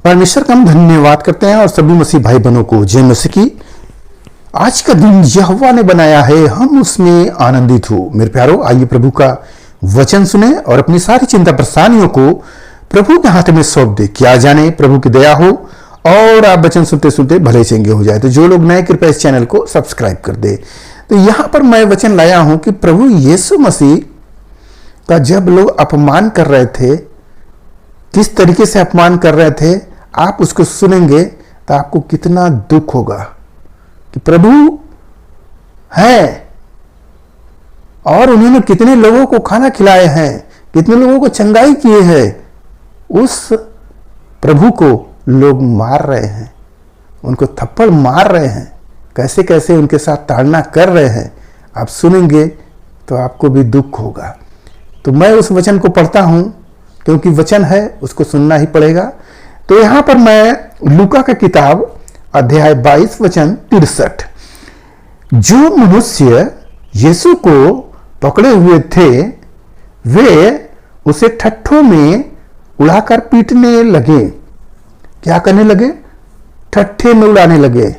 परमेश्वर का हम धन्यवाद करते हैं और सभी मसीह भाई बहनों को जय मसीह की। आज का दिन यहोवा ने बनाया है, हम उसमें आनंदित हो। मेरे प्यारो, आइए प्रभु का वचन सुने और अपनी सारी चिंता परेशानियों को प्रभु के हाथ में सौंप दे। क्या जाने प्रभु की दया हो और आप वचन सुनते सुनते भले चंगे हो जाए। तो जो लोग नए, कृपया इस चैनल को सब्सक्राइब कर दे। तो यहां पर मैं वचन लाया हूं कि प्रभु यीशु मसीह का जब लोग अपमान कर रहे थे, किस तरीके से अपमान कर रहे थे, आप उसको सुनेंगे तो आपको कितना दुख होगा कि प्रभु है और उन्होंने कितने लोगों को खाना खिलाए हैं, कितने लोगों को चंगाई किए हैं। उस प्रभु को लोग मार रहे हैं, उनको थप्पड़ मार रहे हैं, कैसे कैसे उनके साथ ताड़ना कर रहे हैं। आप सुनेंगे तो आपको भी दुख होगा। तो मैं उस वचन को पढ़ता हूं क्योंकि वचन है, उसको सुनना ही पड़ेगा। तो यहां पर मैं लूका का किताब अध्याय 22 वचन 63, जो मनुष्य यीशु को पकड़े हुए थे वे उसे ठट्ठों में उड़ाकर पीटने लगे। क्या करने लगे? ठट्ठे में उड़ाने लगे,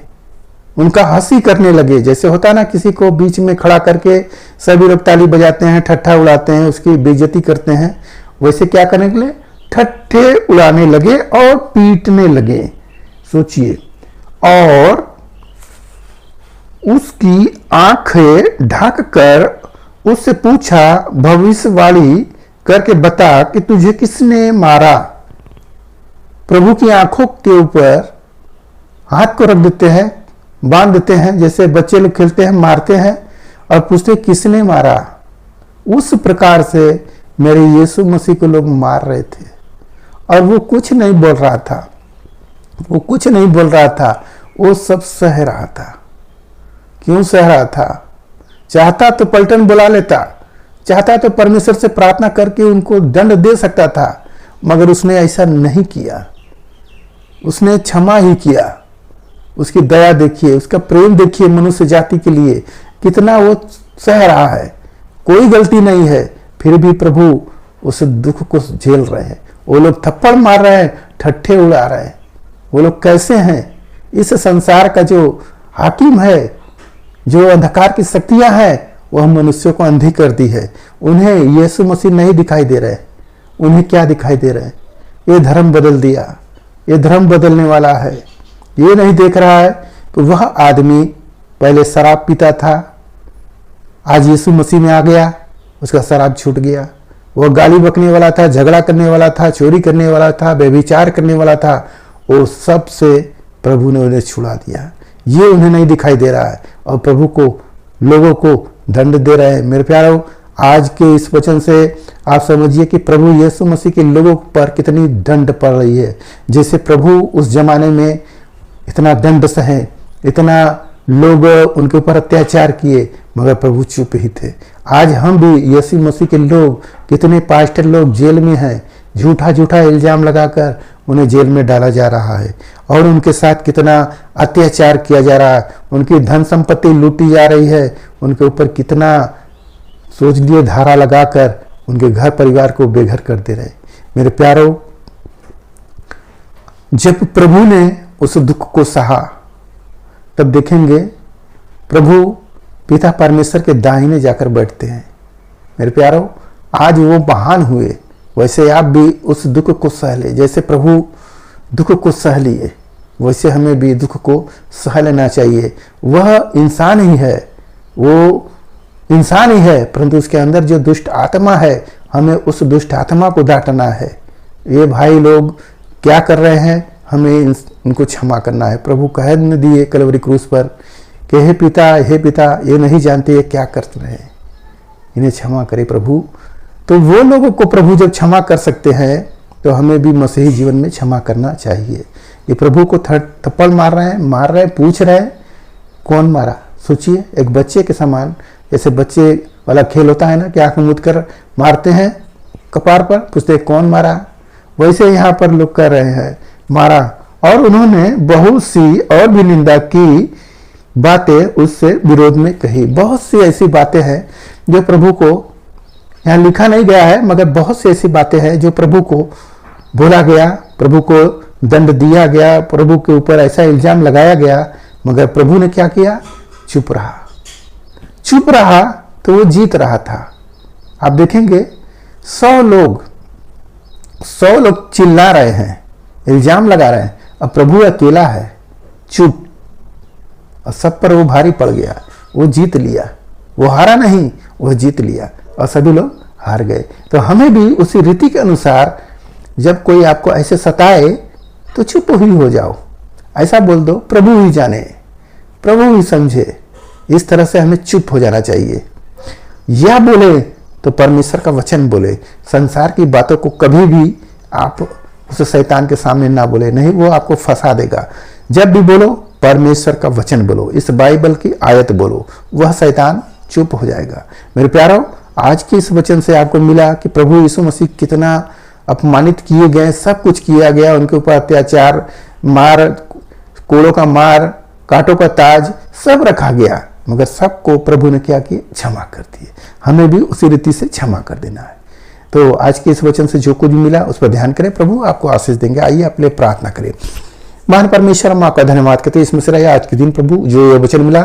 उनका हंसी करने लगे। जैसे होता है ना, किसी को बीच में खड़ा करके सभी लोग ताली बजाते हैं, ठट्ठा उड़ाते हैं, उसकी बेइज्जती करते हैं। वैसे क्या करने के लिए? ठट्ठे उड़ाने लगे और पीटने लगे। सोचिए, और उसकी आंखें ढककर उससे पूछा, भविष्यवाणी करके बता कि तुझे किसने मारा। प्रभु की आंखों के ऊपर हाथ को रख देते हैं, बांध देते हैं, जैसे बच्चे लोग खेलते हैं, मारते हैं और पूछते किसने मारा। उस प्रकार से मेरे यीशु मसीह को लोग मार रहे थे और वो कुछ नहीं बोल रहा था, वो कुछ नहीं बोल रहा था, वो सब सह रहा था। क्यों सह रहा था? चाहता तो पलटन बुला लेता, चाहता तो परमेश्वर से प्रार्थना करके उनको दंड दे सकता था, मगर उसने ऐसा नहीं किया। उसने क्षमा ही किया। उसकी दया देखिए, उसका प्रेम देखिए मनुष्य जाति के लिए, कितना वो सह रहा है। कोई गलती नहीं है, फिर भी प्रभु उस दुख को झेल रहे हैं। वो लोग थप्पड़ मार रहे हैं, ठट्ठे उड़ा रहे हैं। वो लोग कैसे हैं? इस संसार का जो हाकिम है, जो अंधकार की शक्तियां हैं, वह मनुष्यों को अंधी कर दी है। उन्हें यीशु मसीह नहीं दिखाई दे रहे। उन्हें क्या दिखाई दे रहे? ये धर्म बदल दिया, ये धर्म बदलने वाला है। ये नहीं देख रहा है तो वह आदमी पहले शराब पीता था, आज यीशु मसीह में आ गया, उसका शराब छूट गया। वह गाली बकने वाला था, झगड़ा करने वाला था, चोरी करने वाला था, व्यभिचार करने वाला था, वो सब से प्रभु ने उन्हें छुड़ा दिया। ये उन्हें नहीं दिखाई दे रहा है और प्रभु को, लोगों को दंड दे रहे हैं। मेरे प्यारों, आज के इस वचन से आप समझिए कि प्रभु यीशु मसीह के लोगों पर कितनी दंड पड़ रही है। जैसे प्रभु उस जमाने में इतना दंड सहे, इतना लोग उनके ऊपर अत्याचार किए, मगर प्रभु चुप ही थे। आज हम भी यीशु मसीह के लोग, कितने पास्टर लोग जेल में हैं, झूठा झूठा इल्जाम लगाकर उन्हें जेल में डाला जा रहा है और उनके साथ कितना अत्याचार किया जा रहा है, उनकी धन संपत्ति लूटी जा रही है, उनके ऊपर कितना सोच लिए धारा लगाकर उनके घर परिवार को बेघर कर दे रहे। मेरे प्यारों, जब प्रभु ने उस दुख को सहा, तब देखेंगे प्रभु पिता परमेश्वर के दाहिने जाकर बैठते हैं। मेरे प्यारों, आज वो महान हुए, वैसे आप भी उस दुख को सह ले। जैसे प्रभु दुख को सह लिए, वैसे हमें भी दुख को सह लेना चाहिए। वह इंसान ही है, वो इंसान ही है, परंतु उसके अंदर जो दुष्ट आत्मा है, हमें उस दुष्ट आत्मा को डांटना है। ये भाई लोग क्या कर रहे हैं, हमें इनको क्षमा करना है। प्रभु कह दिए कलवरी क्रूस पर कि हे पिता, ये नहीं जानते ये क्या कर रहे हैं, इन्हें क्षमा करे प्रभु। तो वो लोगों को प्रभु जब क्षमा कर सकते हैं, तो हमें भी मसीही जीवन में क्षमा करना चाहिए। ये प्रभु को थप्पड़ मार रहे हैं, पूछ रहे हैं कौन मारा। सोचिए, एक बच्चे के समान, जैसे बच्चे वाला खेल होता है ना कि आंख मूंद कर मारते हैं कपार पर, पूछते कौन मारा, वैसे यहाँ पर लोग कर रहे हैं मारा। और उन्होंने बहुत सी और भी निंदा की बातें उससे विरोध में कही। बहुत सी ऐसी बातें हैं जो प्रभु को यहाँ लिखा नहीं गया है, मगर बहुत सी ऐसी बातें हैं जो प्रभु को बोला गया, प्रभु को दंड दिया गया, प्रभु के ऊपर ऐसा इल्जाम लगाया गया, मगर प्रभु ने क्या किया? चुप रहा। चुप रहा तो वो जीत रहा था। आप देखेंगे 100 लोग चिल्ला रहे हैं, इल्जाम लगा रहे हैं, अब प्रभु अकेला है चुप, और सब पर वो भारी पड़ गया। वो जीत लिया, वो हारा नहीं, वो जीत लिया, और सभी लोग हार गए। तो हमें भी उसी रीति के अनुसार जब कोई आपको ऐसे सताए तो चुप ही हो जाओ, ऐसा बोल दो प्रभु ही जाने, प्रभु ही समझे। इस तरह से हमें चुप हो जाना चाहिए। या बोले तो परमेश्वर का वचन बोले। संसार की बातों को कभी भी आप उस शैतान के सामने ना बोले, नहीं, वो आपको फंसा देगा। जब भी बोलो परमेश्वर का वचन बोलो, इस बाइबल की आयत बोलो, वह शैतान चुप हो जाएगा। मेरे प्यारों, आज के इस वचन से आपको मिला कि प्रभु यीशु मसीह कितना अपमानित किए गए, सब कुछ किया गया, उनके ऊपर अत्याचार, मार, कोड़ों का मार, कांटों का ताज सब रखा गया, मगर सबको प्रभु ने क्या किया? क्षमा कर दिए। हमें भी उसी रीति से क्षमा कर देना है। तो आज के इस वचन से जो कुछ भी मिला उस पर ध्यान करें, प्रभु आपको आशीष देंगे। आइए अपने प्रार्थना करें। महान परमेश्वर, हम आपका धन्यवाद करते हैं इसमें से आज के दिन प्रभु जो ये वचन मिला,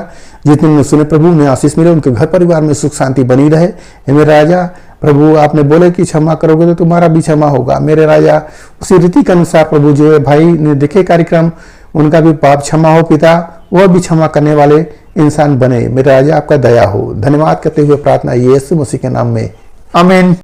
जितने ने सुने प्रभु उन्हें आशीष मिले, उनके घर परिवार में सुख शांति बनी रहे। हे मेरे राजा, प्रभु आपने बोले कि क्षमा करोगे तो तुम्हारा भी क्षमा होगा। मेरे राजा, उसी रीति के अनुसार प्रभु जो है भाई ने देखे कार्यक्रम, उनका भी पाप क्षमा हो पिता, वह भी क्षमा करने वाले इंसान बने। मेरे राजा आपका दया हो। धन्यवाद करते हुए प्रार्थना यीशु मसीह के नाम में, आमीन।